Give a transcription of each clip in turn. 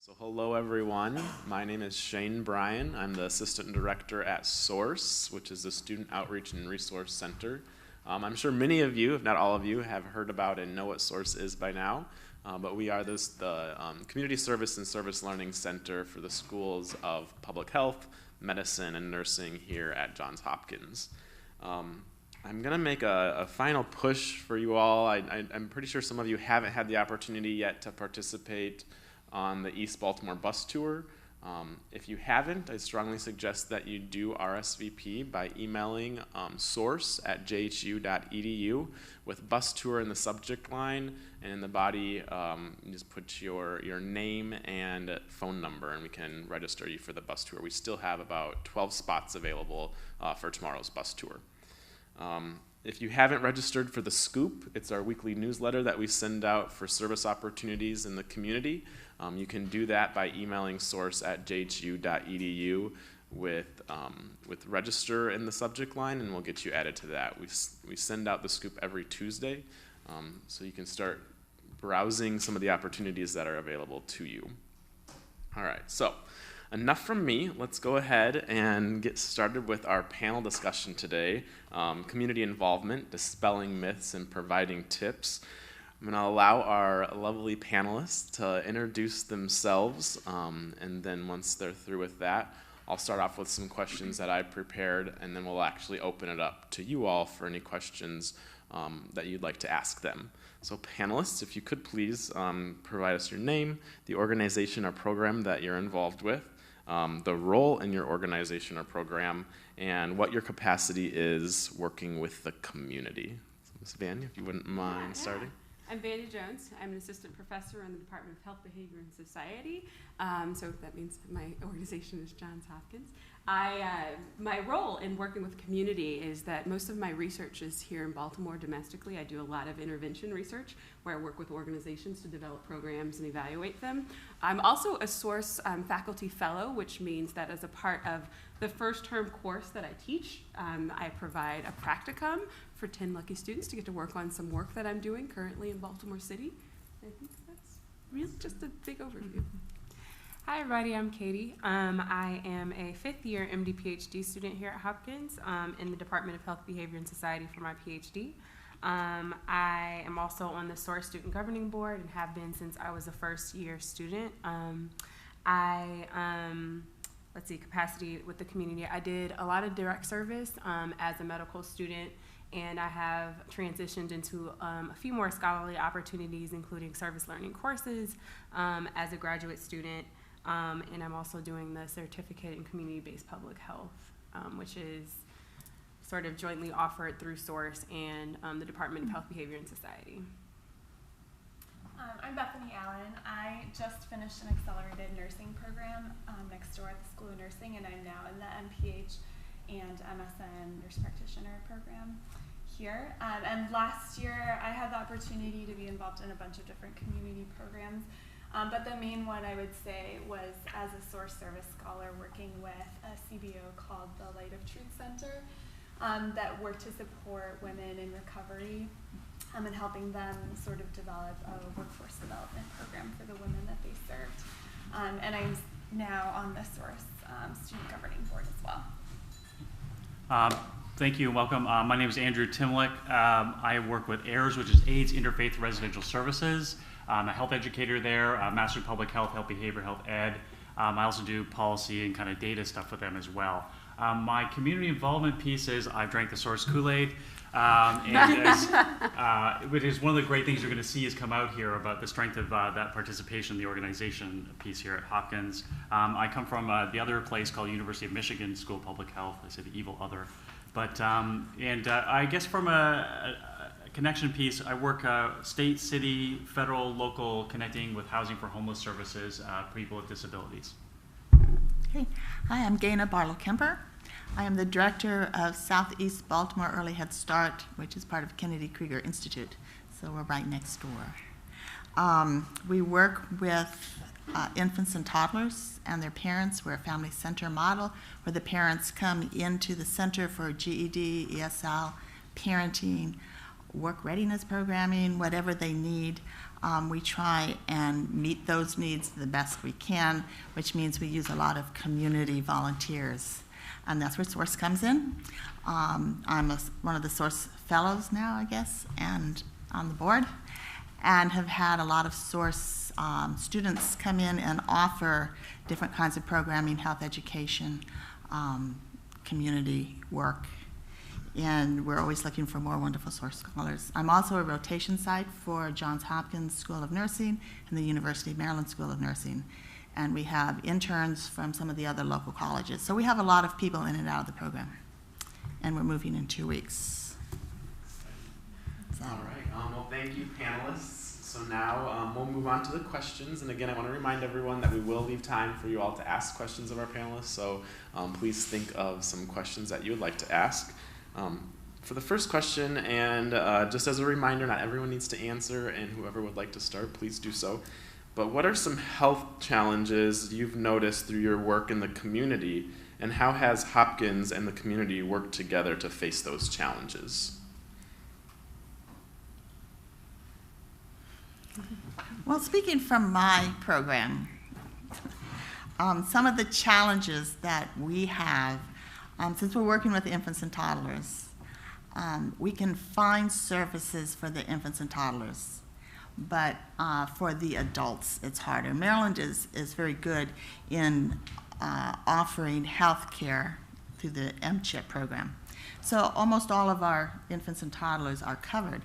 So hello everyone, my name is Shane Bryan. I'm the Assistant Director at SOURCE, which is the Student Outreach and Resource Center. I'm sure many of you, if not all of you, have heard about and know what SOURCE is by now, but we are the Community Service and Service Learning Center for the Schools of Public Health, Medicine, and Nursing here at Johns Hopkins. I'm going to make a final push for you all. I'm pretty sure some of you haven't had the opportunity yet to participate on the East Baltimore bus tour. If you haven't, I strongly suggest that you do RSVP by emailing source@jhu.edu with bus tour in the subject line, and in the body you just put your name and phone number and we can register you for the bus tour. We still have about 12 spots available for tomorrow's bus tour. If you haven't registered for the Scoop, it's our weekly newsletter that we send out for service opportunities in the community. You can do that by emailing source@jhu.edu with register in the subject line, and we'll get you added to that. We send out the Scoop every Tuesday, so you can start browsing some of the opportunities that are available to you. All right, so enough from me. Let's go ahead and get started with our panel discussion today, community involvement, dispelling myths, and providing tips. I'm going to allow our lovely panelists to introduce themselves, and then once they're through with that, I'll start off with some questions that I prepared, and then we'll actually open it up to you all for any questions that you'd like to ask them. So panelists, if you could please provide us your name, the organization or program that you're involved with, the role in your organization or program, and what your capacity is working with the community. So Ms. Vanya, if you wouldn't mind starting. I'm Vanya Jones. I'm an assistant professor in the Department of Health, Behavior, and Society. So that means my organization is Johns Hopkins. My role in working with community is that most of my research is here in Baltimore domestically. I do a lot of intervention research where I work with organizations to develop programs and evaluate them. I'm also a SOURCE faculty fellow, which means that as a part of the first term course that I teach, I provide a practicum for 10 lucky students to get to work on some work that I'm doing currently in Baltimore City. I think that's really just a big overview. Hi everybody, I'm Katie. I am a fifth year MD PhD student here at Hopkins in the Department of Health, Behavior, and Society for my PhD. I am also on the SOURCE Student Governing Board and have been since I was a first year student. Capacity with the community. I did a lot of direct service as a medical student, and I have transitioned into a few more scholarly opportunities, including service learning courses as a graduate student. And I'm also doing the certificate in community-based public health, which is sort of jointly offered through SOURCE and the Department of Health, Behavior, and Society. I'm Bethany Allen. I just finished an accelerated nursing program next door at the School of Nursing, and I'm now in the MPH and MSN nurse practitioner program here. And last year I had the opportunity to be involved in a bunch of different community programs. But the main one I would say was as a SOURCE service scholar working with a CBO called the Light of Truth Center that worked to support women in recovery and helping them sort of develop a workforce development program for the women that they served. And I'm now on the SOURCE Student Governing Board as well. Thank you and welcome. My name is Andrew Timlick. I work with AIRS, which is AIDS Interfaith Residential Services. I'm a health educator there, Master of Public Health, Health Behavior, Health Ed. I also do policy and kind of data stuff with them as well. My community involvement piece is I've drank the SOURCE Kool-Aid, which is one of the great things you're going to see is come out here about the strength of that participation in the organization piece here at Hopkins. I come from the other place called University of Michigan School of Public Health. I say the evil other. But, I guess from a connection piece, I work state, city, federal, local, connecting with housing for homeless services, people with disabilities. Okay. Hi, I'm Gaina Barlow-Kemper. I am the director of Southeast Baltimore Early Head Start, which is part of Kennedy Krieger Institute. So we're right next door. We work with infants and toddlers and their parents. We're a family center model where the parents come into the center for GED, ESL, parenting, work readiness programming, whatever they need. We try and meet those needs the best we can, which means we use a lot of community volunteers. And that's where SOURCE comes in. I'm one of the SOURCE fellows now, I guess, and on the board, and have had a lot of SOURCE students come in and offer different kinds of programming, health education, community work, and we're always looking for more wonderful SOURCE scholars. I'm also a rotation site for Johns Hopkins School of Nursing and the University of Maryland School of Nursing, and we have interns from some of the other local colleges. So we have a lot of people in and out of the program, and we're moving in 2 weeks. So. All right, well, thank you, panelists. So now we'll move on to the questions. And again, I want to remind everyone that we will leave time for you all to ask questions of our panelists. So please think of some questions that you would like to ask. For the first question, and just as a reminder, not everyone needs to answer, and whoever would like to start, please do so. But what are some health challenges you've noticed through your work in the community, and how has Hopkins and the community worked together to face those challenges? Well, speaking from my program, some of the challenges that we have, since we're working with infants and toddlers, we can find services for the infants and toddlers, but for the adults, it's harder. Maryland is very good in offering health care through the MCHIP program. So almost all of our infants and toddlers are covered,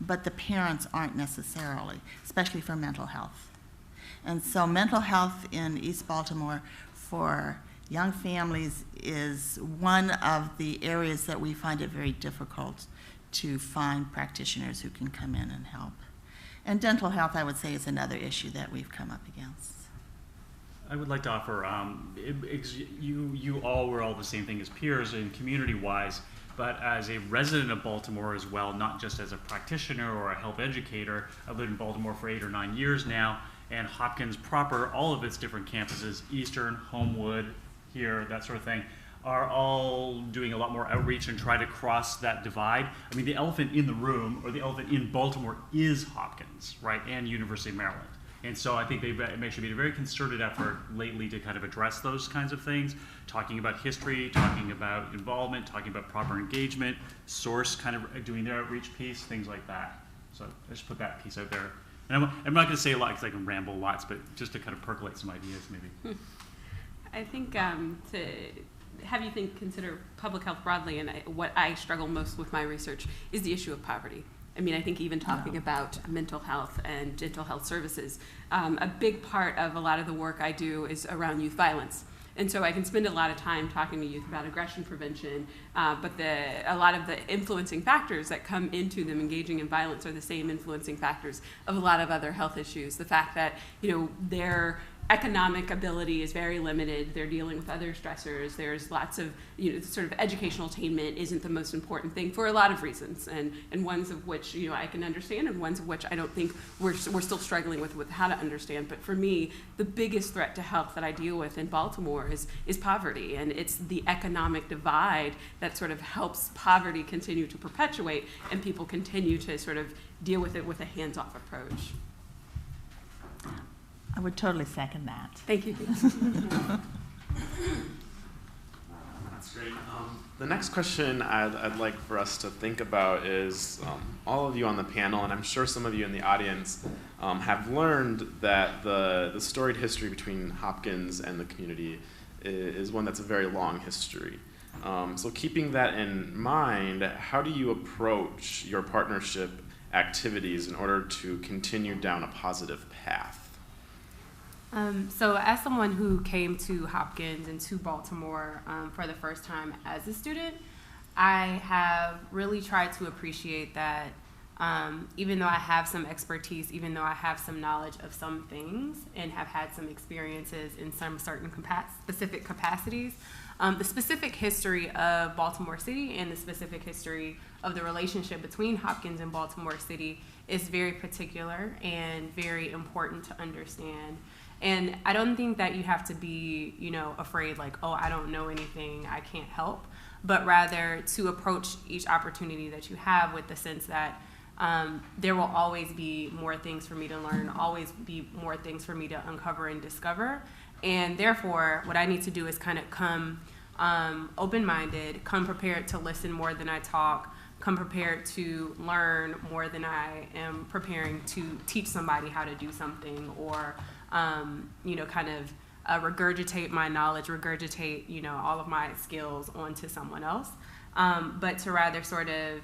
but the parents aren't necessarily, especially for mental health. And so mental health in East Baltimore for young families is one of the areas that we find it very difficult to find practitioners who can come in and help. And dental health, I would say, is another issue that we've come up against. I would like to offer, you all were all the same thing as peers and community-wise, but as a resident of Baltimore as well, not just as a practitioner or a health educator. I've lived in Baltimore for 8 or 9 years now, and Hopkins proper, all of its different campuses, Eastern, Homewood, here, that sort of thing, are all doing a lot more outreach and try to cross that divide. I mean, the elephant in the room, or the elephant in Baltimore, is Hopkins, right, and University of Maryland. And so I think they've actually made a very concerted effort lately to kind of address those kinds of things, talking about history, talking about involvement, talking about proper engagement, SOURCE kind of doing their outreach piece, things like that. So I just put that piece out there. And I'm not going to say a lot because I can ramble lots, but just to kind of percolate some ideas maybe. I think to have you consider public health broadly, and what I struggle most with my research is the issue of poverty. I mean, I think even talking about mental health and dental health services, a big part of a lot of the work I do is around youth violence. And so I can spend a lot of time talking to youth about aggression prevention, but a lot of the influencing factors that come into them engaging in violence are the same influencing factors of a lot of other health issues. The fact that, their economic ability is very limited. They're dealing with other stressors. There's lots of, sort of educational attainment isn't the most important thing for a lot of reasons, and ones of which, I can understand, and ones of which I don't think we're still struggling with how to understand. But for me, the biggest threat to health that I deal with in Baltimore is poverty, and it's the economic divide that sort of helps poverty continue to perpetuate, and people continue to sort of deal with it with a hands-off approach. I would totally second that. Thank you. That's great. The next question I'd like for us to think about is all of you on the panel, and I'm sure some of you in the audience have learned that the storied history between Hopkins and the community is one that's a very long history. So keeping that in mind, how do you approach your partnership activities in order to continue down a positive path? So as someone who came to Hopkins and to Baltimore for the first time as a student, I have really tried to appreciate that even though I have some expertise, even though I have some knowledge of some things and have had some experiences in some certain specific capacities, the specific history of Baltimore City and the specific history of the relationship between Hopkins and Baltimore City is very particular and very important to understand. And I don't think that you have to be, afraid like, oh, I don't know anything, I can't help, but rather to approach each opportunity that you have with the sense that there will always be more things for me to learn, always be more things for me to uncover and discover. And therefore, what I need to do is kind of come open-minded, come prepared to listen more than I talk, come prepared to learn more than I am preparing to teach somebody how to do something, or, kind of regurgitate my knowledge, regurgitate, all of my skills onto someone else. But to rather sort of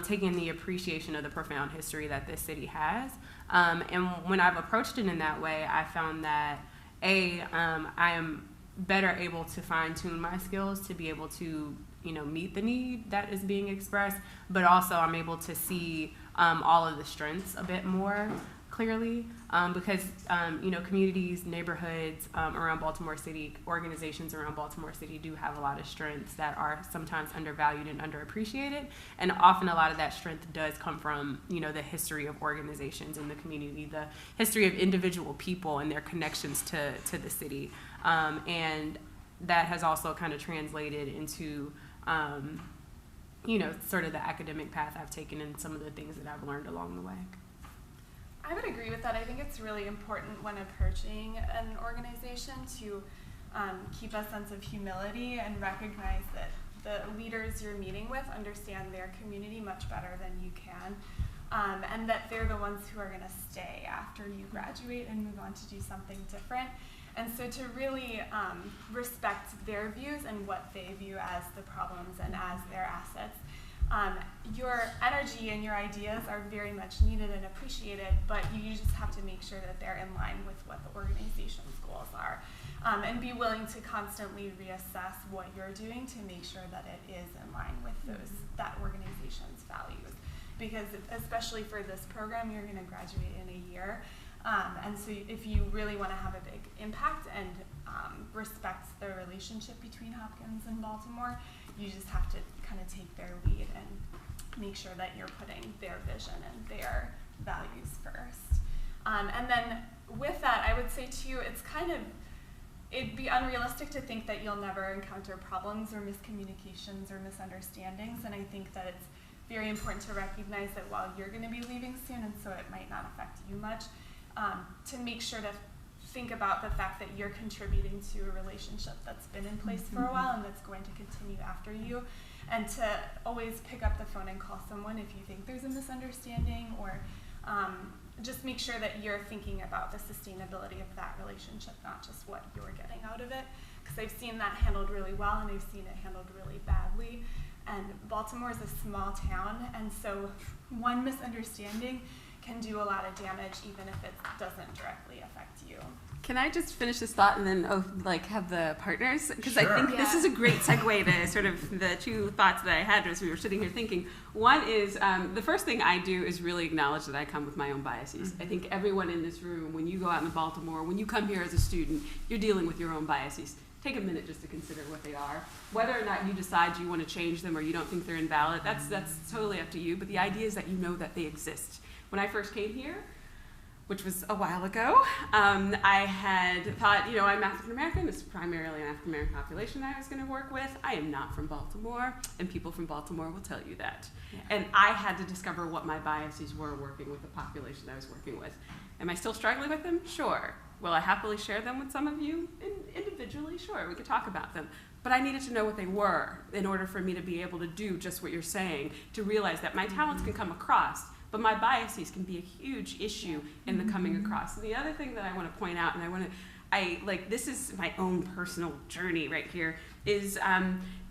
take in the appreciation of the profound history that this city has. And when I've approached it in that way, I found that, I am better able to fine-tune my skills to be able to, meet the need that is being expressed, but also I'm able to see all of the strengths a bit more clearly, because communities, neighborhoods around Baltimore City, organizations around Baltimore City do have a lot of strengths that are sometimes undervalued and underappreciated, and often a lot of that strength does come from the history of organizations in the community, the history of individual people and their connections to the city, and that has also kind of translated into sort of the academic path I've taken and some of the things that I've learned along the way. I would agree with that. I think it's really important when approaching an organization to keep a sense of humility and recognize that the leaders you're meeting with understand their community much better than you can, and that they're the ones who are going to stay after you graduate and move on to do something different. And so to really respect their views and what they view as the problems and as their assets. Your energy and your ideas are very much needed and appreciated, but you just have to make sure that they're in line with what the organization's goals are, and be willing to constantly reassess what you're doing to make sure that it is in line with that organization's values. Because especially for this program, you're going to graduate in a year, and so if you really want to have a big impact and respect the relationship between Hopkins and Baltimore, you just have to kind of take their lead and make sure that you're putting their vision and their values first. And then with that, I would say too, it'd be unrealistic to think that you'll never encounter problems or miscommunications or misunderstandings. And I think that it's very important to recognize that while you're going to be leaving soon, and so it might not affect you much, to make sure to think about the fact that you're contributing to a relationship that's been in place for a while and that's going to continue after you, and to always pick up the phone and call someone if you think there's a misunderstanding, or just make sure that you're thinking about the sustainability of that relationship, not just what you're getting out of it, because I've seen that handled really well and I've seen it handled really badly. And Baltimore is a small town, and so one misunderstanding can do a lot of damage even if it doesn't directly affect you. Can I just finish this thought and then have the partners? Because Sure. I think this is a great segue to sort of the two thoughts that I had as we were sitting here thinking. One is the first thing I do is really acknowledge that I come with my own biases. I think everyone in this room, when you go out in Baltimore, when you come here as a student, you're dealing with your own biases. Take a minute just to consider what they are. Whether or not you decide you want to change them or you don't think they're invalid, that's totally up to you. But the idea is that you know that they exist. When I first came here, which was a while ago, I had thought, I'm African American. It's primarily an African American population I was going to work with. I am not from Baltimore, and people from Baltimore will tell you that. Yeah. And I had to discover what my biases were working with the population I was working with. Am I still struggling with them? Sure. Will I happily share them with some of you individually? Sure, we could talk about them. But I needed to know what they were in order for me to be able to do just what you're saying, to realize that my talents can come across, but my biases can be a huge issue in the coming across. And the other thing that I want to point out, and this is my own personal journey right here, is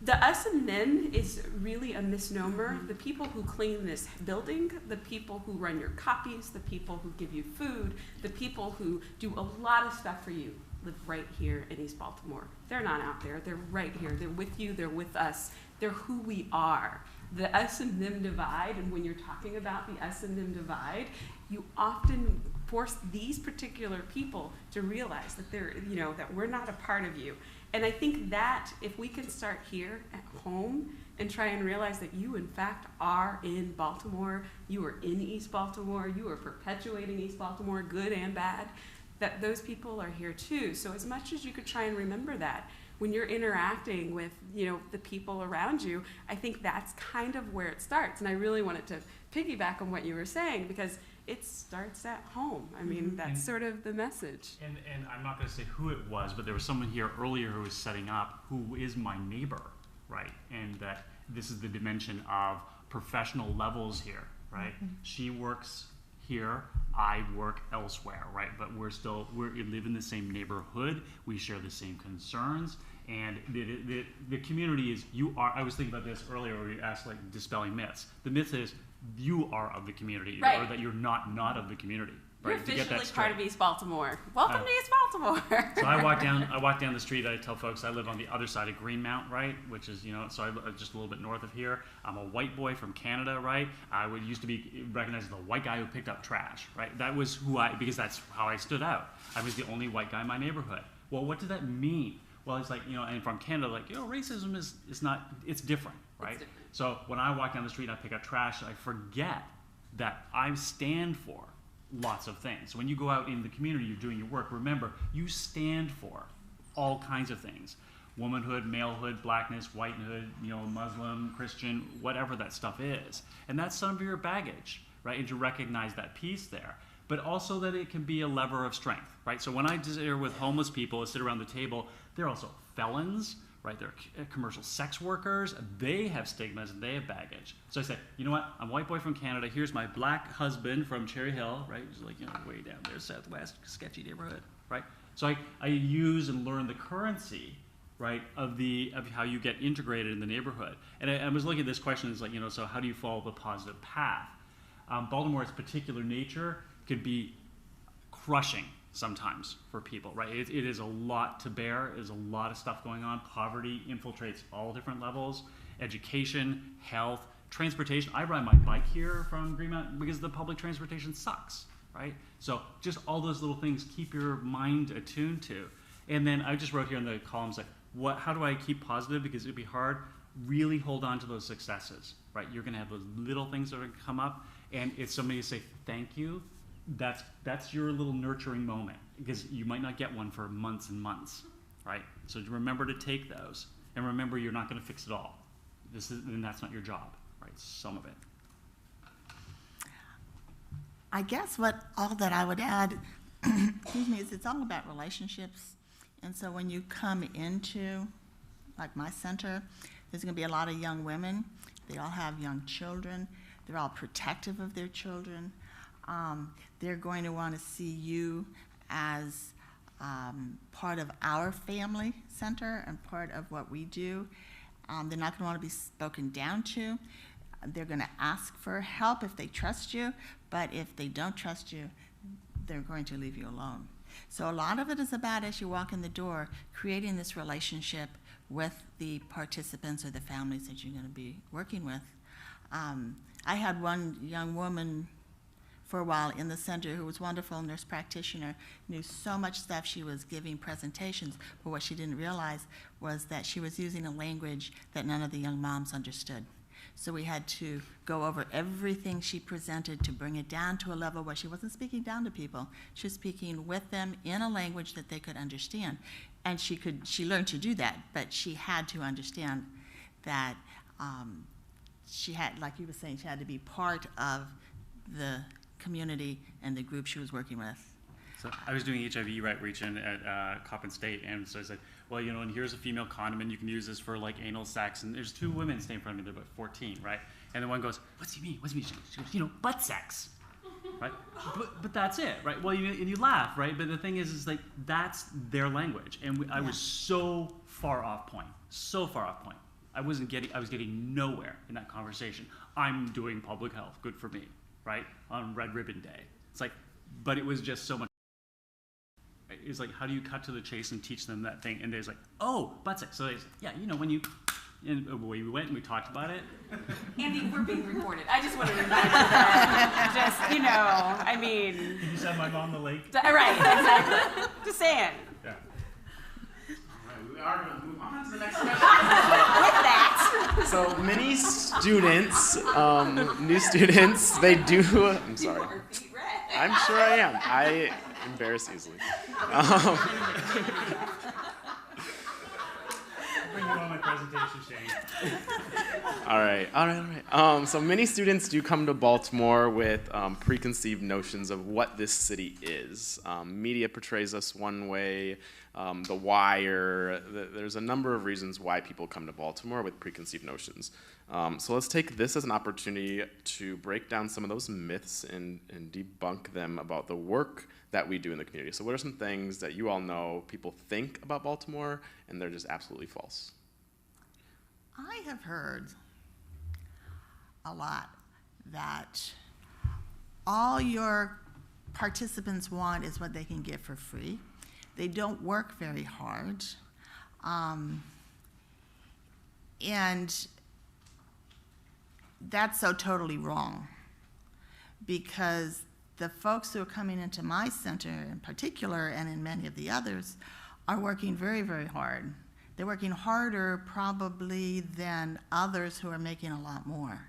the us and them is really a misnomer. The people who clean this building, the people who run your copies, the people who give you food, the people who do a lot of stuff for you live right here in East Baltimore. They're not out there. They're right here. They're with you. They're with us. They're who we are. The us and them divide, and when you're talking about the us and them divide, you often force these particular people to realize that that we're not a part of you. And I think that if we can start here at home and try and realize that you in fact are in Baltimore, you are in East Baltimore, you are perpetuating East Baltimore, good and bad, that those people are here too. So as much as you could try and remember that, when you're interacting with, the people around you, I think that's kind of where it starts. And I really wanted to piggyback on what you were saying, because it starts at home. I mean, that's sort of the message. And I'm not going to say who it was, but there was someone here earlier who was setting up who is my neighbor, right? And that this is the dimension of professional levels here, right? She works here, I work elsewhere, right? But we live in the same neighborhood, we share the same concerns, and the community is, I was thinking about this earlier where you asked, like, dispelling myths. The myth is you are of the community, right, or that you're not of the community. You're right? officially part of East Baltimore. Welcome to East Baltimore. So I walk down the street. I tell folks I live on the other side of Greenmount, right? Which is, so I'm just a little bit north of here. I'm a white boy from Canada, right? I used to be recognized as the white guy who picked up trash, right? That was because that's how I stood out. I was the only white guy in my neighborhood. Well, what did that mean? Well, it's like, and from Canada, like, racism is not, it's different, right? It's different. So when I walk down the street and I pick up trash, I forget that I stand for lots of things. When you go out in the community, you're doing your work, remember, you stand for all kinds of things. Womanhood, malehood, blackness, whitehood, Muslim, Christian, whatever that stuff is. And that's some of your baggage, right? And to recognize that piece there. But also that it can be a lever of strength, right? So when I sit here with homeless people, I sit around the table, they're also felons, right? They're commercial sex workers. They have stigmas and they have baggage. So I say, you know what? I'm a white boy from Canada. Here's my black husband from Cherry Hill, right? He's like, way down there, Southwest, sketchy neighborhood, right? So I use and learn the currency, right, of how you get integrated in the neighborhood. And I was looking at this question, it's like, so how do you follow the positive path? Baltimore's particular nature could be crushing sometimes for people, right? It is a lot to bear. There's a lot of stuff going on. Poverty infiltrates all different levels. Education, health, transportation. I ride my bike here from Greenmount because the public transportation sucks, right? So just all those little things keep your mind attuned to. And then I just wrote here in the columns, like, how do I keep positive? Because it'd be hard. Really hold on to those successes, right? You're gonna have those little things that are gonna come up, and if somebody say thank you, that's your little nurturing moment, because you might not get one for months and months, right? So remember to take those, and remember you're not going to fix it all. And that's not your job, right? Some of it. I guess all that I would add, excuse me, is it's all about relationships. And so when you come into, like, my center, there's going to be a lot of young women. They all have young children. They're all protective of their children. They're going to want to see you as part of our family center and part of what we do. They're not going to want to be spoken down to. They're going to ask for help if they trust you, but if they don't trust you, they're going to leave you alone. So a lot of it is about, as you walk in the door, creating this relationship with the participants or the families that you're going to be working with. I had one young woman for a while in the center who was wonderful, nurse practitioner, knew so much stuff. She was giving presentations, but what she didn't realize was that she was using a language that none of the young moms understood. So we had to go over everything she presented to bring it down to a level where she wasn't speaking down to people. She was speaking with them in a language that they could understand. And she learned to do that, but she had to understand that she had, like you were saying, she had to be part of the community and the group she was working with. So I was doing HIV outreach at Coppin State, and so I said, well, and here's a female condom, and you can use this for, like, anal sex. And there's two women standing in front of me, they're about 14, right? And the one goes, what's he mean? She goes, butt sex, right? But that's it, right? Well, and you laugh, right? But the thing is like, that's their language. And I was so far off point. I was getting nowhere in that conversation. I'm doing public health, good for me, right? On Red Ribbon Day. It's like, but it was just so much. It's like, how do you cut to the chase and teach them that thing? And there's like, oh, butt sex. So they say, yeah, when you, and we went and we talked about it. Andy, we're being recorded. I just wanted to remind you that. Just, I mean. Did you send my mom the link? Right, exactly. Just saying. Yeah. We are going to move on to the next question. With that. So many students, new students, they do. I'm sorry. Our feet red. I'm sure I am. I embarrass easily. my presentation, Shane. All right. So many students do come to Baltimore with preconceived notions of what this city is. Media portrays us one way, The Wire. There's a number of reasons why people come to Baltimore with preconceived notions. So let's take this as an opportunity to break down some of those myths and debunk them about the work that we do in the community. So what are some things that you all know people think about Baltimore and they're just absolutely false? I have heard a lot that all your participants want is what they can get for free. They don't work very hard. And that's so totally wrong, because the folks who are coming into my center in particular, and in many of the others, are working very, very hard. They're working harder probably than others who are making a lot more,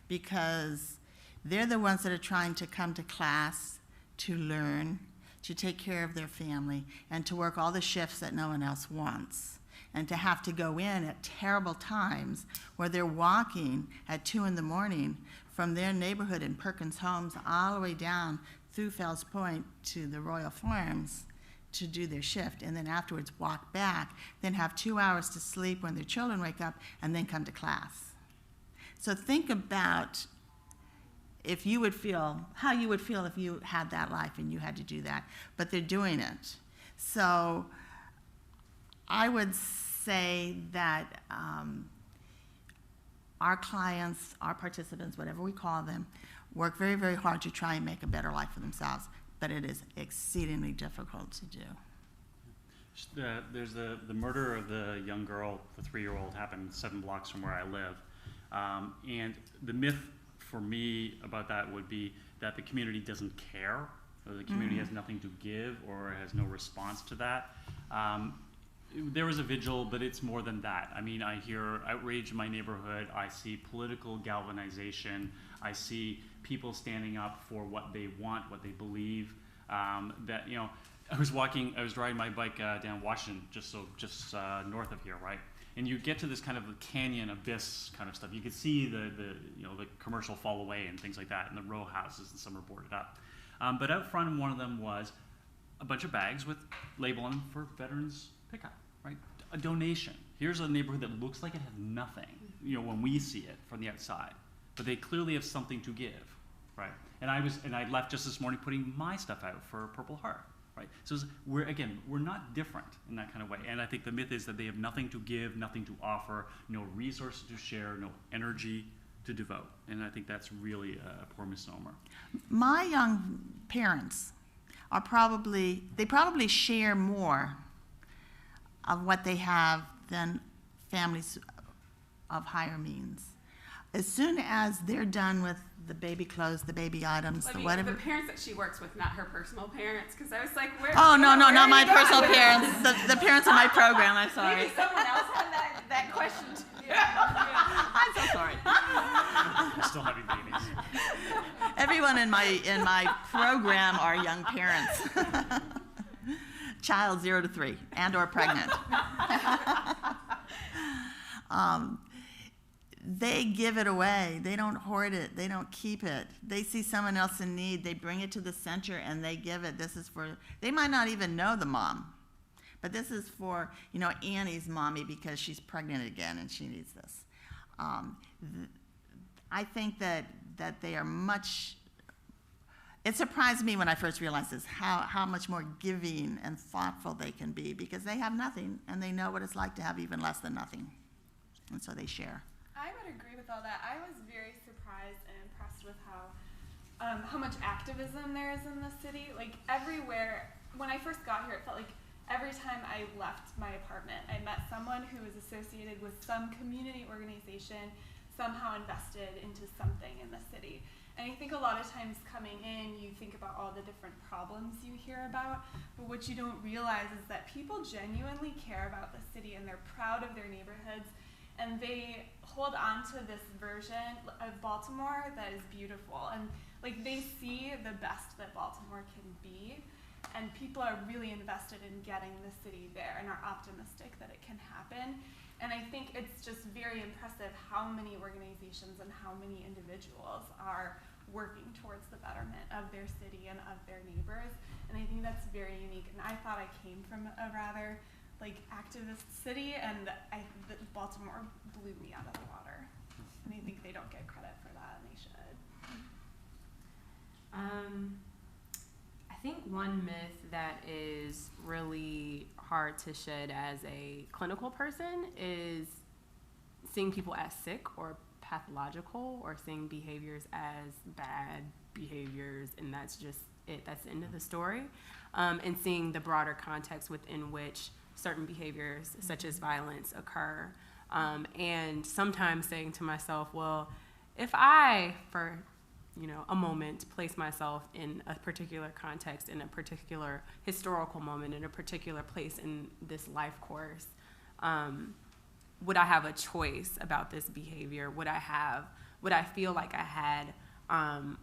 because they're the ones that are trying to come to class, to learn, to take care of their family, and to work all the shifts that no one else wants, and to have to go in at terrible times where they're walking at 2 in the morning from their neighborhood in Perkins Homes all the way down through Fells Point to the Royal Farms to do their shift, and then afterwards walk back, then have 2 hours to sleep when their children wake up, and then come to class. So think about if you would feel, how you would feel if you had that life and you had to do that, but they're doing it. So I would say that our clients, our participants, whatever we call them, work very, very hard to try and make a better life for themselves, but it is exceedingly difficult to do. There's the murder of the young girl, the 3-year-old, happened 7 blocks from where I live. And the myth for me about that would be that the community doesn't care, or the community has nothing to give, or has no response to that. There was a vigil, but it's more than that. I mean, I hear outrage in my neighborhood. I see political galvanization. I see people standing up for what they want, what they believe. That, you know, I was driving my bike down Washington, just north of here, right? And you get to this kind of canyon abyss kind of stuff. You could see the commercial fall away and things like that, and the row houses, and some are boarded up. But out front, one of them was a bunch of bags with label on them for veterans pickup, right? A donation. Here's a neighborhood that looks like it has nothing, you know, when we see it from the outside, but they clearly have something to give, right? And I left just this morning putting my stuff out for Purple Heart, right? So we're not different in that kind of way. And I think the myth is that they have nothing to give, nothing to offer, no resources to share, no energy to devote. And I think that's really a poor misnomer. My young parents are probably share more of what they have than families of higher means. As soon as they're done with the baby clothes, the baby items, I the mean, whatever. the parents that she works with, not her personal parents, because I was like, where? Oh, no, where not are my you going personal with parents, this? the parents of my program, I'm sorry. Maybe someone else had that question too. I'm so sorry. We're still having babies. Everyone in my program are young parents. Child 0 to 3 and or pregnant. They give it away. They don't hoard it. They don't keep it. They see someone else in need. They bring it to the center and they give it. This is for, they might not even know the mom, but this is for, you know, Annie's mommy because she's pregnant again and she needs this. I think that they are much, it surprised me when I first realized this, how much more giving and thoughtful they can be, because they have nothing and they know what it's like to have even less than nothing. And so they share. I would agree with all that. I was very surprised and impressed with how much activism there is in the city. Like everywhere, when I first got here, it felt like every time I left my apartment, I met someone who was associated with some community organization, somehow invested into something in the city. And I think a lot of times coming in, you think about all the different problems you hear about, but what you don't realize is that people genuinely care about the city and they're proud of their neighborhoods, and they hold on to this version of Baltimore that is beautiful. And like they see the best that Baltimore can be, and people are really invested in getting the city there and are optimistic that it can happen. And I think it's just very impressive how many organizations and how many individuals are working towards the betterment of their city and of their neighbors. And I think that's very unique. And I thought I came from a rather like activist city, and Baltimore blew me out of the water. And I think they don't get credit for that, and they should. I think one myth that is really hard to shed as a clinical person is seeing people as sick or pathological, or seeing behaviors as bad behaviors, and that's just it. That's the end of the story. And seeing the broader context within which certain behaviors, such as violence, occur. And sometimes saying to myself, well, if I, for a moment, place myself in a particular context, in a particular historical moment, in a particular place in this life course, would I have a choice about this behavior? Would I feel like I had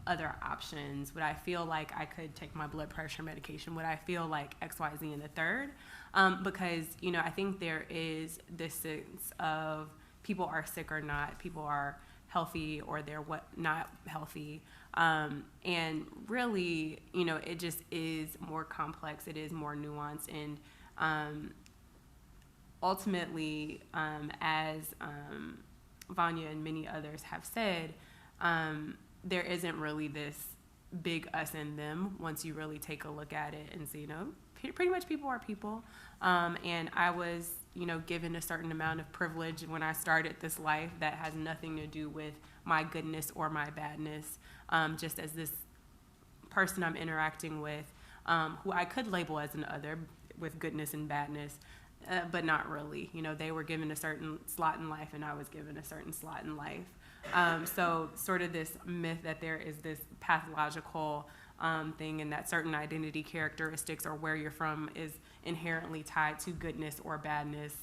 other options? Would I feel like I could take my blood pressure medication? Would I feel like X, Y, Z, and the third? Because, I think there is this sense of people are sick or not, people are healthy or they're not healthy. And really, it just is more complex, it is more nuanced. And ultimately, as Vanya and many others have said, there isn't really this big us and them once you really take a look at it and see, pretty much people are people. And I was, given a certain amount of privilege when I started this life that has nothing to do with my goodness or my badness, just as this person I'm interacting with, who I could label as an other with goodness and badness, but not really. They were given a certain slot in life and I was given a certain slot in life. So sort of this myth that there is this pathological thing, and that certain identity characteristics or where you're from is inherently tied to goodness or badness.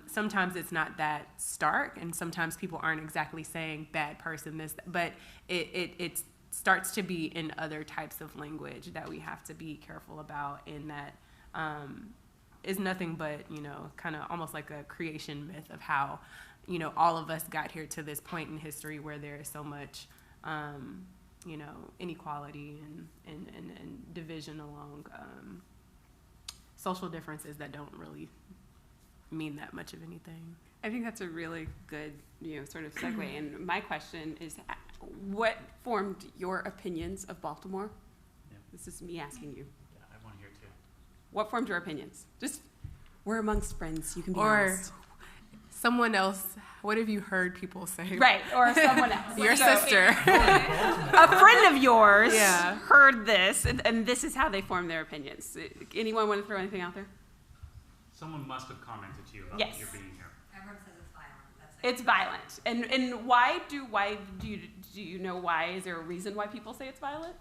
Sometimes it's not that stark, and sometimes people aren't exactly saying bad person this, but it starts to be in other types of language that we have to be careful about, and that is nothing but kind of almost like a creation myth of how all of us got here to this point in history where there is so much inequality and division along social differences that don't really mean that much of anything. I think that's a really good, sort of segue. And my question is, what formed your opinions of Baltimore? Yeah. This is me asking you. Yeah, I want to hear too. What formed your opinions? Just, we're amongst friends. You can be Or honest. someone else, what have you heard people say? Right, or someone else. Your So, sister. a friend of yours Yeah. heard this, and this is how they formed their opinions. Anyone want to throw anything out there? Someone must have commented to you about Yes. your being here. Everyone says it's violent. That's it. It's violent, and why do you know why? Is there a reason why people say it's violent?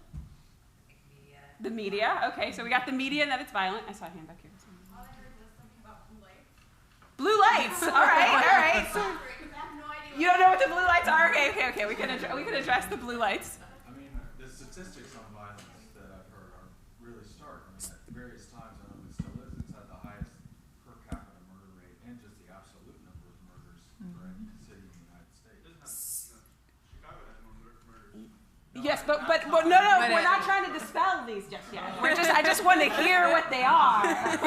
Like media. The media. Okay, so we got the media and that it's violent. I saw a hand back here. All I heard was something about blue lights. Blue lights. All right. So I have no idea. you don't know what the blue lights are? Okay. We can address the blue lights. I mean, the statistics on violence that I've heard are really stark. I mean, at various times, I don't know if it still is, it's had the highest per capita murder rate and just the absolute number of murders for any city in the United States. Chicago has more murders. Yes, but no, we're not trying to dispel these just yet. I just want to hear what they are. In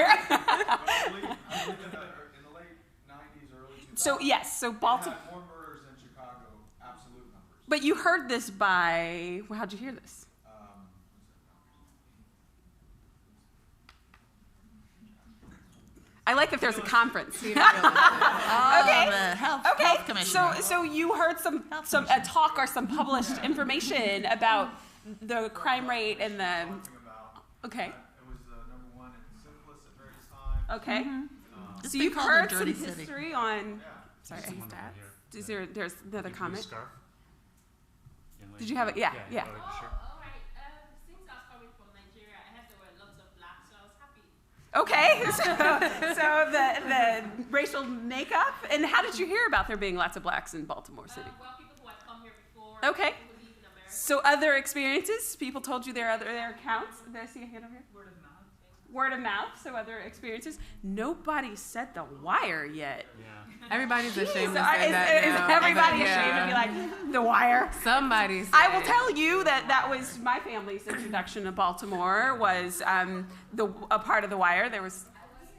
the late 90s, early 2000s, So yes, so Baltimore. had more murders than Chicago, absolute numbers. But you heard this by, well, how'd you hear this? I like that there's a conference. Oh, Okay. the health Okay, commissioner. so you heard some a talk or some published information about the crime rate and the, Talking about, okay, it was number one in syphilis at various times. okay. It's So been you've called the heard some dirty city. history on, sorry, Someone over here. there's another Blue comment? scarf? Young lady. Did you have it? Yeah. Sure. All right. Since I was coming from Nigeria, I heard there were lots of blacks, so I was happy. Okay, so the racial makeup, and how did you hear about there being lots of blacks in Baltimore City? Well, people who had come here before. Okay. People who live in America. So other experiences? People told you their accounts? Did I see a hand over here? Word of mouth. word of mouth, so other experiences. Nobody said The Wire yet. Yeah. Everybody's ashamed to Jeez, say that is now. everybody Yeah. ashamed to be like, The Wire? Somebody I will said. tell you that that was my family's introduction to Baltimore, was a part of The Wire. There was I was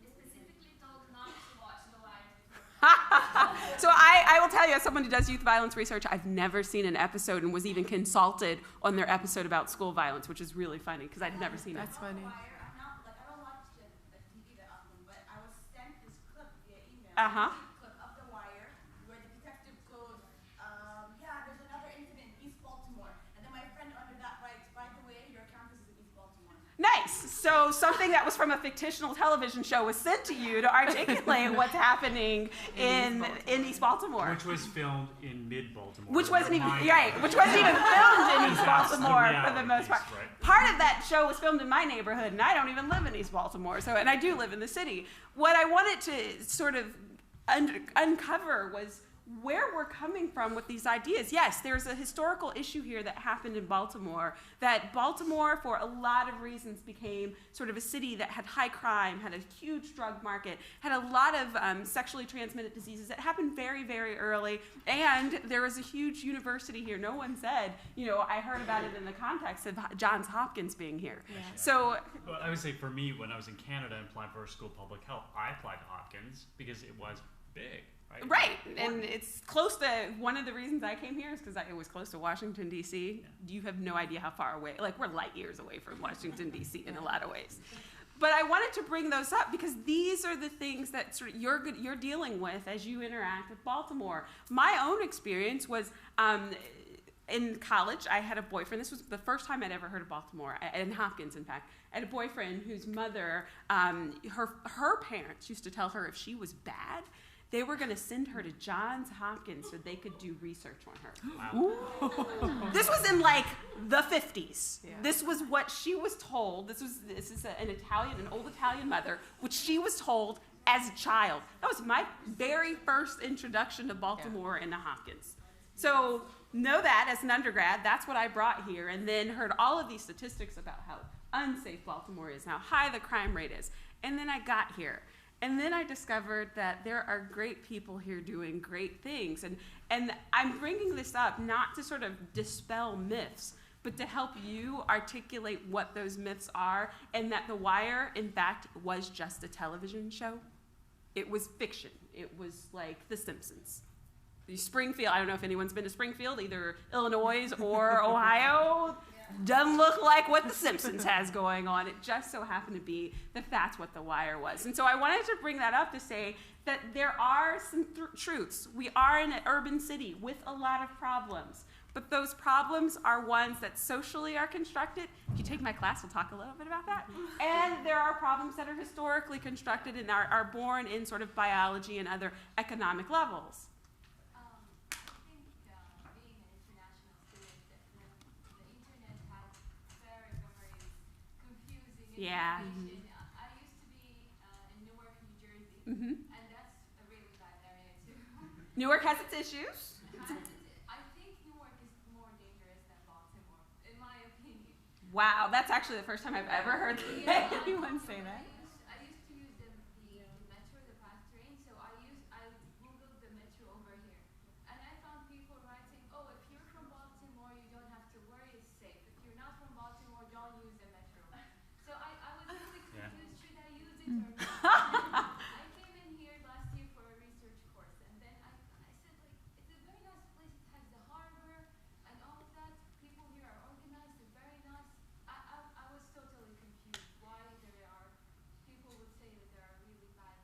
specifically told not to watch The Wire before. So I will tell you, as someone who does youth violence research, I've never seen an episode and was even consulted on their episode about school violence, which is really funny because I'd never seen it. That's funny. I'm not, like, I don't watch the TV that often, but I was sent this clip via email. Uh-huh. A clip of The Wire where the detective goes, yeah, there's another incident in East Baltimore. And then my friend under that writes, by the way, your campus is in East Baltimore. Nice. So something that was from a fictional television show was sent to you to articulate what's happening in East Baltimore. Which was filmed in mid-Baltimore. Which wasn't even Remind- right. Which wasn't even filmed in East That's the Baltimore for the reality most part. piece, right. Part of that show was filmed in my neighborhood, and I don't even live in East Baltimore. So, and I do live in the city. What I wanted to sort of uncover was where we're coming from with these ideas. Yes, there's a historical issue here that happened in Baltimore, that Baltimore, for a lot of reasons, became sort of a city that had high crime, had a huge drug market, had a lot of sexually transmitted diseases that happened very, very early, and there was a huge university here. No one said, you know, I heard about it in the context of Johns Hopkins being here. Yeah. So, Well, I would say for me, when I was in Canada and applied for school of public health, I applied to Hopkins because it was big, right? right, and it's close to, one of the reasons I came here is because it was close to Washington, D.C. You have no idea how far away, like we're light years away from Washington, D.C. in a lot of ways. But I wanted to bring those up because these are the things that sort of you're dealing with as you interact with Baltimore. My own experience was in college, I had a boyfriend. This was the first time I'd ever heard of Baltimore, in Hopkins, in fact. I had a boyfriend whose mother, her parents used to tell her if she was bad, they were going to send her to Johns Hopkins so they could do research on her. Wow. This was in like the 50s. Yeah. This was what she was told. This is an old Italian mother, which she was told as a child. That was my very first introduction to Baltimore and to Hopkins. So know that as an undergrad, that's what I brought here, and then heard all of these statistics about how unsafe Baltimore is, how high the crime rate is. And then I got here. And then I discovered that there are great people here doing great things. And I'm bringing this up not to sort of dispel myths, but to help you articulate what those myths are, and that The Wire, in fact, was just a television show. It was fiction. It was like The Simpsons. Springfield, I don't know if anyone's been to Springfield, either Illinois or Ohio. Doesn't look like what The Simpsons has going on. It just so happened to be that that's what The Wire was. And so I wanted to bring that up to say that there are some truths. We are in an urban city with a lot of problems, but those problems are ones that socially are constructed. If you take my class, we'll talk a little bit about that. And there are problems that are historically constructed and are born in sort of biology and other economic levels. I think being an international student, the internet has very, very confusing Yeah. information. I used to be in Newark, New Jersey, and that's a really bad area too. Newark has its issues. I think Newark is more dangerous than Baltimore, in my opinion. Wow, that's actually the first time I've ever heard anyone say that. I used to use the metro, the fast train, so I googled the metro over here, and I found people writing, "Oh, if you're from Baltimore, you don't have to worry, it's safe. If you're not from Baltimore, don't use the metro." So I was really confused, should I use it or not? I came in here last year for a research course, and then I said, like, it's a very nice place. It has the harbor and all of that. People here are organized. They're very nice. I was totally confused why there are people would say that there are really bad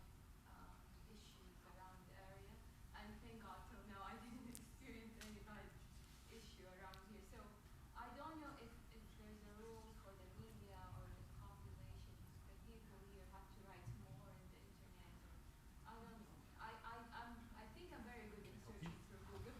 issues around the area. And thank God till now I didn't experience any bad issue around here. So I don't know if there's a rule for the media or the population. The people here have to write more in the internet. Or, I don't know. I think I'm very good at searching through Google.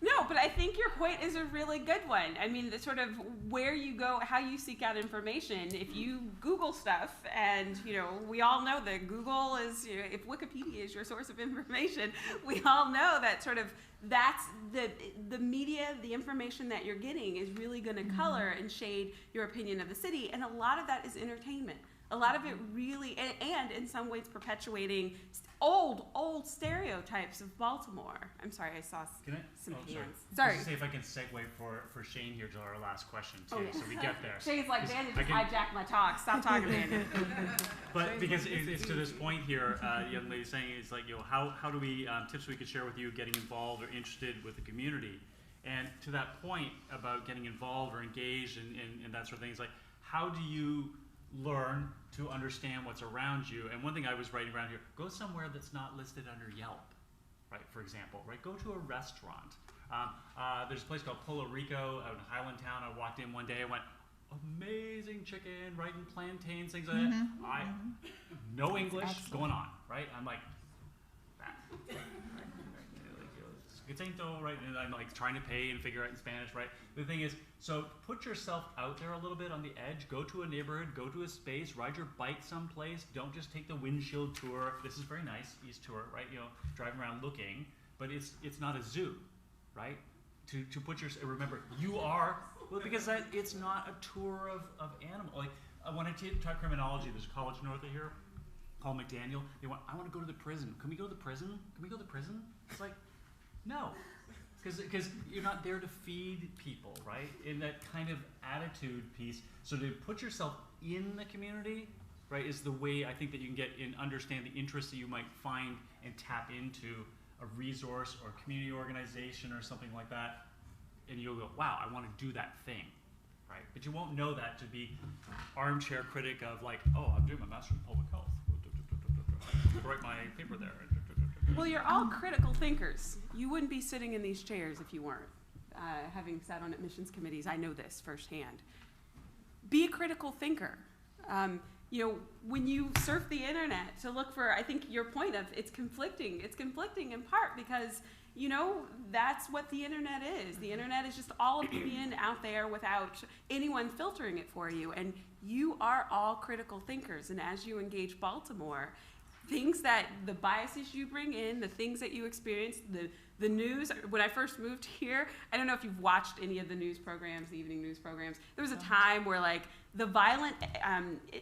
No, but I think your point is a really good one. I mean, the sort of where you go, how you seek out information. If you Google stuff, and you know, we all know that Google is, you know, if Wikipedia is your source of information, we all know that sort of that's the media, the information that you're getting is really going to color and shade your opinion of the city, and a lot of that is entertainment. A lot of it really, and in some ways perpetuating old stereotypes of Baltimore. I'm sorry, I saw some hands. Sorry. Let's see if I can segue for Shane here to our last question too, Oh, yeah. so we get there. Shane's like, Daniel just I can- hijacked my talk. Stop talking, Daniel. But because it's to this point here, the young lady saying is like, how do we, tips we could share with you getting involved or interested with the community? And to that point about getting involved or engaged and that sort of thing, it's like, how do you learn to understand what's around you? And one thing I was writing around here, go somewhere that's not listed under Yelp, right, for example, right? Go to a restaurant. There's a place called Puerto Rico out in Highlandtown. I walked in one day, I went, amazing chicken, right, and plantains, things like that. No English excellent. going on, right? I'm like, that. Gazento, right? And I'm like trying to pay and figure out in Spanish, right? The thing is, so put yourself out there a little bit on the edge. Go to a neighborhood, go to a space, ride your bike someplace. Don't just take the windshield tour. This is very nice, East Tour, right? You know, driving around looking, but it's not a zoo, right? To put your, remember, you are, well, because it's not a tour of animal. Like when I taught criminology, there's a college north of here, Paul McDaniel. They went, I want to go to the prison. Can we go to the prison? Can we go to the prison? It's like, no, because you're not there to feed people, right? In that kind of attitude piece. So to put yourself in the community, right, is the way I think that you can get and understand the interests that you might find and tap into a resource or community organization or something like that. And you'll go, wow, I want to do that thing, right? But you won't know that to be armchair critic of like, oh, I'm doing my master's in public health. Write my paper there. Well, you're all critical thinkers. You wouldn't be sitting in these chairs if you weren't. Having sat on admissions committees, I know this firsthand. Be a critical thinker. You know, when you surf the internet to look for, I think your point of it's conflicting in part because, you know, that's what the internet is. The internet is just all opinion out there without anyone filtering it for you. And you are all critical thinkers. And as you engage Baltimore, things that the biases you bring in, the things that you experience, the news. When I first moved here, I don't know if you've watched any of the news programs, the evening news programs. There was a time where like the violent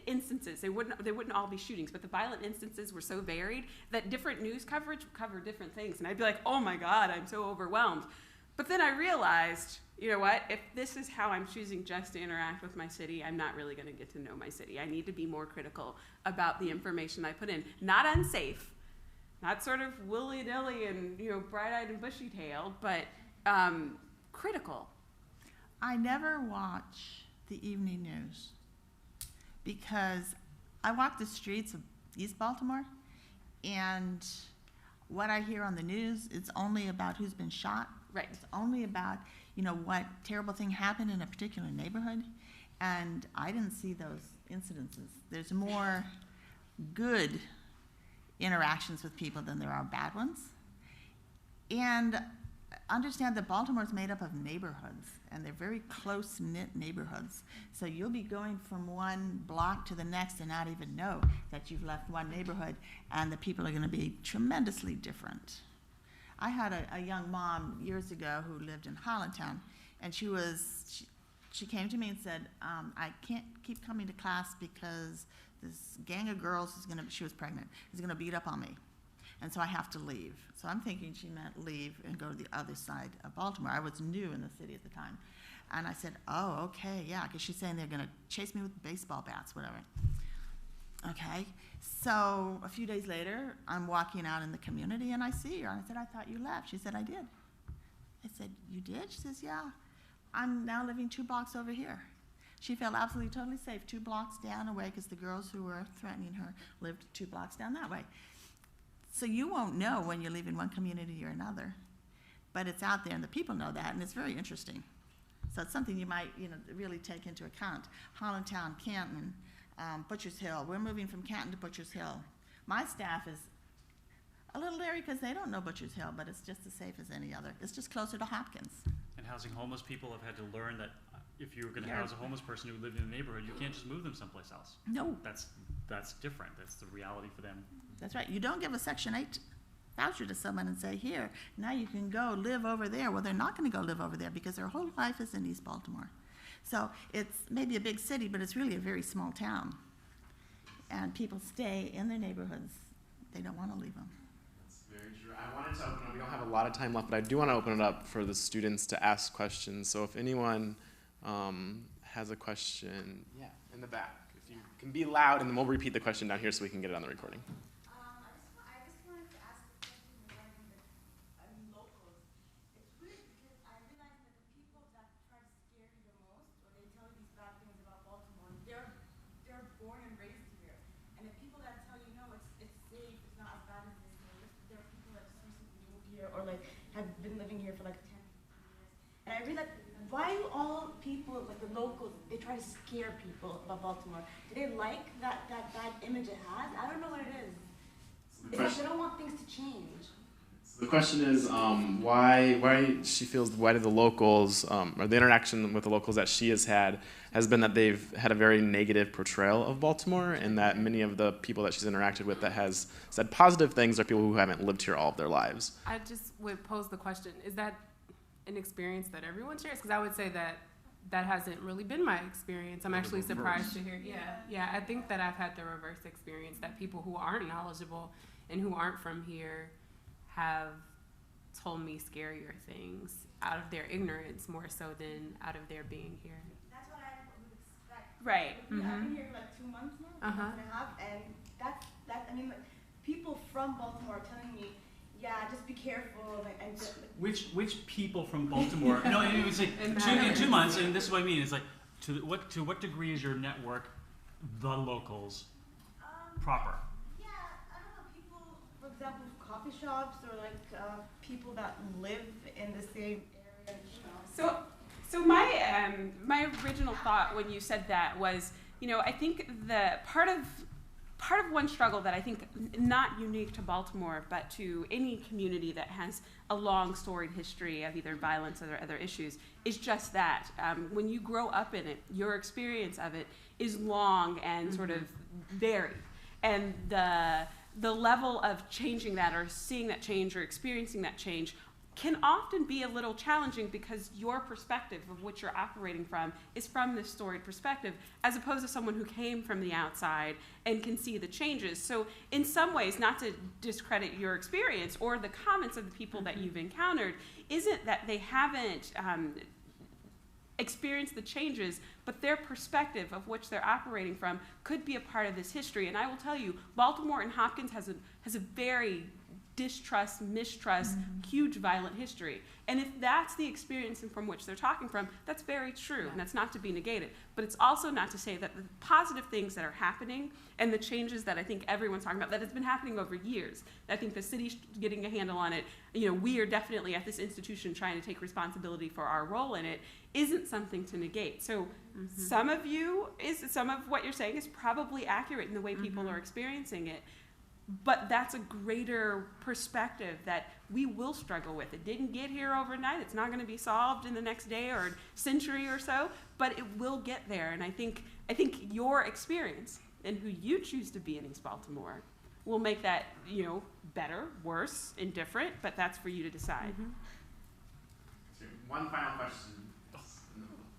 instances, they wouldn't all be shootings, but the violent instances were so varied that different news coverage would cover different things. And I'd be like, oh my God, I'm so overwhelmed. But then I realized, you know what, if this is how I'm choosing just to interact with my city, I'm not really going to get to know my city. I need to be more critical about the information I put in. Not unsafe, not sort of willy-nilly and, you know, bright-eyed and bushy-tailed, but critical. I never watch the evening news because I walk the streets of East Baltimore, and what I hear on the news, it's only about who's been shot. Right. It's only about, you know, what terrible thing happened in a particular neighborhood, and I didn't see those incidences. There's more good interactions with people than there are bad ones. And understand that Baltimore is made up of neighborhoods, and they're very close-knit neighborhoods. So you'll be going from one block to the next and not even know that you've left one neighborhood, and the people are going to be tremendously different. I had a young mom years ago who lived in Highlandtown, and she came to me and said, I can't keep coming to class because this gang of girls she was pregnant, is going to beat up on me. And so I have to leave. So I'm thinking she meant leave and go to the other side of Baltimore. I was new in the city at the time. And I said, oh, okay, yeah, because she's saying they're going to chase me with baseball bats, whatever. Okay, so a few days later, I'm walking out in the community and I see her. And I said, I thought you left. She said, I did. I said, you did? She says, yeah. I'm now living 2 blocks over here. She felt absolutely totally safe 2 blocks down away because the girls who were threatening her lived 2 blocks down that way. So you won't know when you're leaving one community or another, but it's out there and the people know that, and it's very interesting. So it's something you might, you know, really take into account. Highlandtown, Canton, Butchers Hill. We're moving from Canton to Butchers Hill. My staff is a little leery because they don't know Butchers Hill, but it's just as safe as any other. It's just closer to Hopkins. And housing homeless people have had to learn that if you're going to house a homeless person who lived in a neighborhood, you can't just move them someplace else. No. That's different. That's the reality for them. That's right. You don't give a Section 8 voucher to someone and say, here, now you can go live over there. Well, they're not going to go live over there because their whole life is in East Baltimore. So it's maybe a big city, but it's really a very small town. and people stay in their neighborhoods. They don't want to leave them. That's very true. I wanted to open up, we don't have a lot of time left, but I do want to open it up for the students to ask questions. So if anyone has a question, yeah, in the back. If you can be loud, and then we'll repeat the question down here so we can get it on the recording. I just wanted to ask a question regarding the locals. It's weird because I realize that the people that try to scare you the most, or they tell you these bad things about Baltimore, they're born and raised here. And the people that tell you no, it's safe, it's not as bad as they say, there are people that just recently moved here or like have been living here for like 10 years. And I realize, why do all people, like the locals, they try to scare people about Baltimore? Do they like that bad image it has? I don't know what it is. It's like they don't want things to change. The question is why she feels, why do the locals, or the interaction with the locals that she has been that they've had a very negative portrayal of Baltimore, and that many of the people that she's interacted with that has said positive things are people who haven't lived here all of their lives. I just would pose the question, is that an experience that everyone shares? Because I would say that that hasn't really been my experience. I'm actually surprised to hear. Yeah, I think that I've had the reverse experience, that people who aren't knowledgeable and who aren't from here have told me scarier things out of their ignorance more so than out of their being here. That's what I would expect. Right. I've been here for like 2 months now, 2 months and a half, and that's I mean, like, people from Baltimore are telling me, yeah, just be careful, and just, Which people from Baltimore? No, it would say in 2 months, and this is what I mean. It's like to what degree is your network the locals proper? yeah, I don't know, people, for example, coffee shops or like people that live in the same area, you know. So my original thought when you said that was, I think the part of one struggle that I think not unique to Baltimore, but to any community that has a long storied history of either violence or other issues, is just that. When you grow up in it, your experience of it is long and sort of varied. And the level of changing that or seeing that change or experiencing that change can often be a little challenging because your perspective of which you're operating from is from this storied perspective, as opposed to someone who came from the outside and can see the changes. So in some ways, not to discredit your experience or the comments of the people that you've encountered, isn't that they haven't experienced the changes, but their perspective of which they're operating from could be a part of this history. And I will tell you, Baltimore and Hopkins has a very distrust, mistrust, huge violent history. And if that's the experience and from which they're talking from, that's very true, and that's not to be negated. But it's also not to say that the positive things that are happening and the changes that I think everyone's talking about, that has been happening over years. I think the city's getting a handle on it. We are definitely at this institution trying to take responsibility for our role in it, isn't something to negate. So some of what you're saying is probably accurate in the way people are experiencing it. But that's a greater perspective that we will struggle with. It didn't get here overnight. It's not going to be solved in the next day or century or so, but it will get there. And I think your experience and who you choose to be in East Baltimore will make that, better, worse, indifferent, but that's for you to decide. One final question.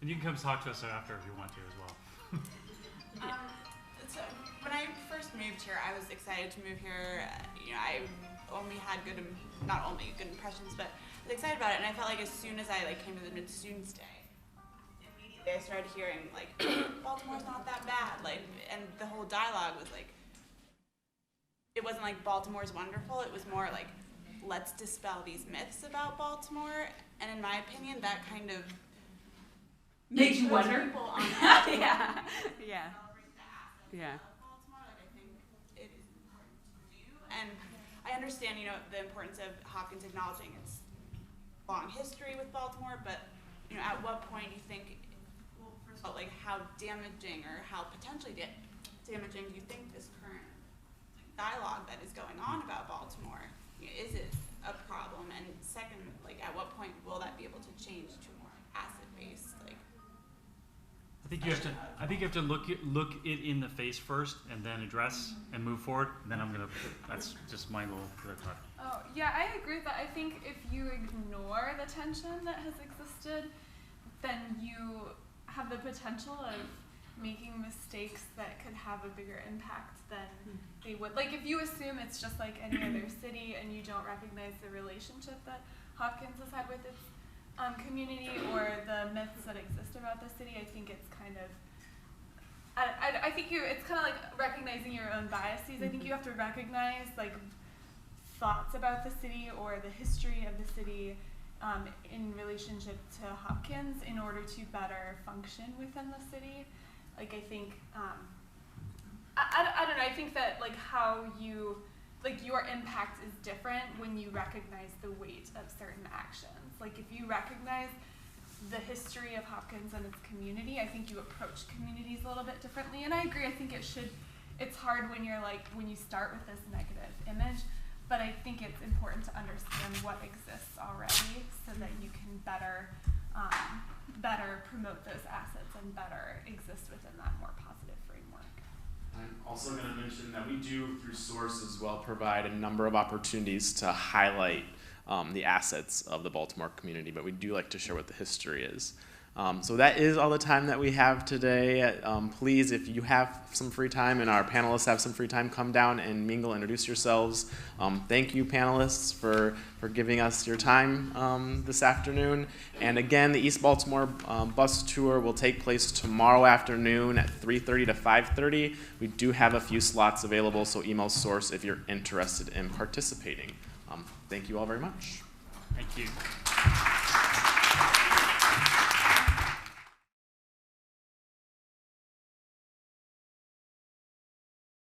And you can come talk to us after if you want to as well. So when I first moved here, I was excited to move here. I only had not only good impressions, but I was excited about it. And I felt like as soon as I came to the Mid Students Day, immediately I started hearing Baltimore's not that bad. And the whole dialogue was it wasn't like Baltimore's wonderful. It was more like, let's dispel these myths about Baltimore. And in my opinion, that kind of Makes you wonder. people on Yeah. Baltimore, I think it is important to do. And I understand, the importance of Hopkins acknowledging its long history with Baltimore, but, at what point do you think, first of all, how damaging or how potentially damaging do you think this current dialogue that is going on about Baltimore, is it a problem? And second, at what point will that be able to change to more asset-based, I think you have to look it in the face first, and then address and move forward. And then that's just my little thought. Oh, yeah, I agree with that. I think if you ignore the tension that has existed, then you have the potential of making mistakes that could have a bigger impact than they would. Like if you assume it's just like any other city and you don't recognize the relationship that Hopkins has had with its community or the myths that exist about the city, I think it's kind of, I think it's kind of like recognizing your own biases. I think you have to recognize like thoughts about the city or the history of the city in relationship to Hopkins in order to better function within the city. Like I think, I don't know, I think that like how you, like your impact is different when you recognize the weight of certain actions. Like if you recognize the history of Hopkins and its community, I think you approach communities a little bit differently. And I agree, I think it's hard when you're like, when you start with this negative image, but I think it's important to understand what exists already so that you can better promote those assets and better exist within that more positive framework. I'm also going to mention that we do, through Source as well, provide a number of opportunities to highlight the assets of the Baltimore community, but we do like to share what the history is. So that is all the time that we have today. Please, if you have some free time and our panelists have some free time, come down and mingle, introduce yourselves. Thank you, panelists, for giving us your time this afternoon. And again, the East Baltimore bus tour will take place tomorrow afternoon at 3:30 to 5:30. We do have a few slots available, so email Source if you're interested in participating. Thank you all very much. Thank you.